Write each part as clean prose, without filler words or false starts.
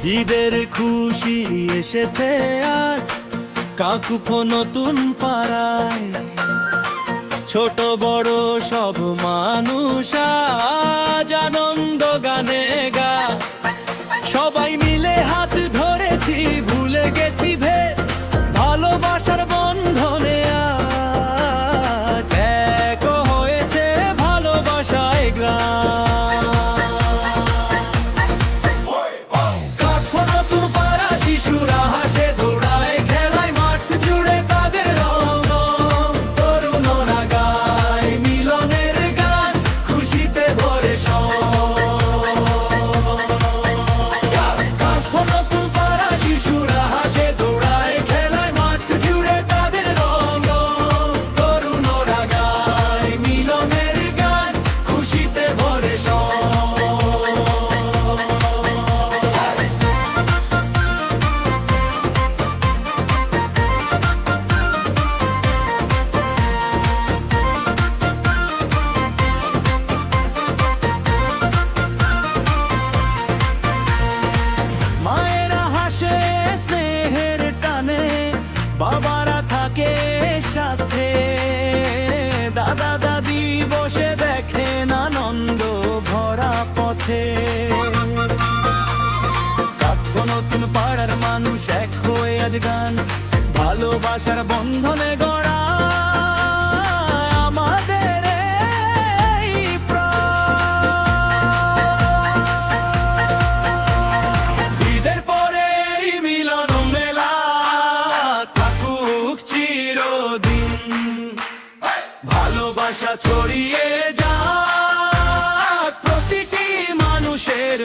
ঈদের খুশি এসেছে আজ কাকুপো নতুন পাড়ায়। ছোট বড় সব মানুষ আজ আনন্দ গানে গা। সবাই মিলে হাত ধরেছি, ভুলে গেছি ভেদ, ভালোবাসার বন্ধনে আজ এক হয়েছে ভালোবাসায় গ্রাম। বাবারা থাকে সাথে, দাদা দাদি বসে দেখেন আনন্দ ভরা পথে। কাকু নতুন পাড়ার মানুষ এক হয়ে আজ গান, ভালোবাসার বন্ধনে গড়া আমাদের এই প্রাণ। ঈদের পরে এই মিলন মেলা ভালোবাসা ছড়িয়ে যাক প্রতিটি মানুষের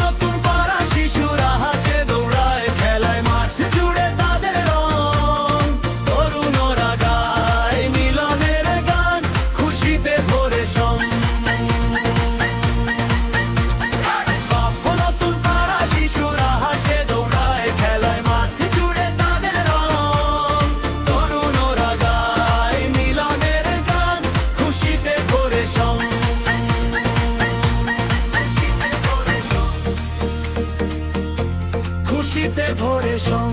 নতুন পাড়া শিশুরা হাসে দৌড়ায়, খেলায় মাঠ জুড়ে তাদের রং। তরুণরা গায় মিলনের গান, খুশিতে ভরে সং। নতুন পাড়া শিশুরা হাসে দৌড়ায়, খেলায় মাঠ জুড়ে তাদের রং। তরুণরা গায় মিলনের গান, খুশিতে ভরে সং। খুশিতে ভরে সং।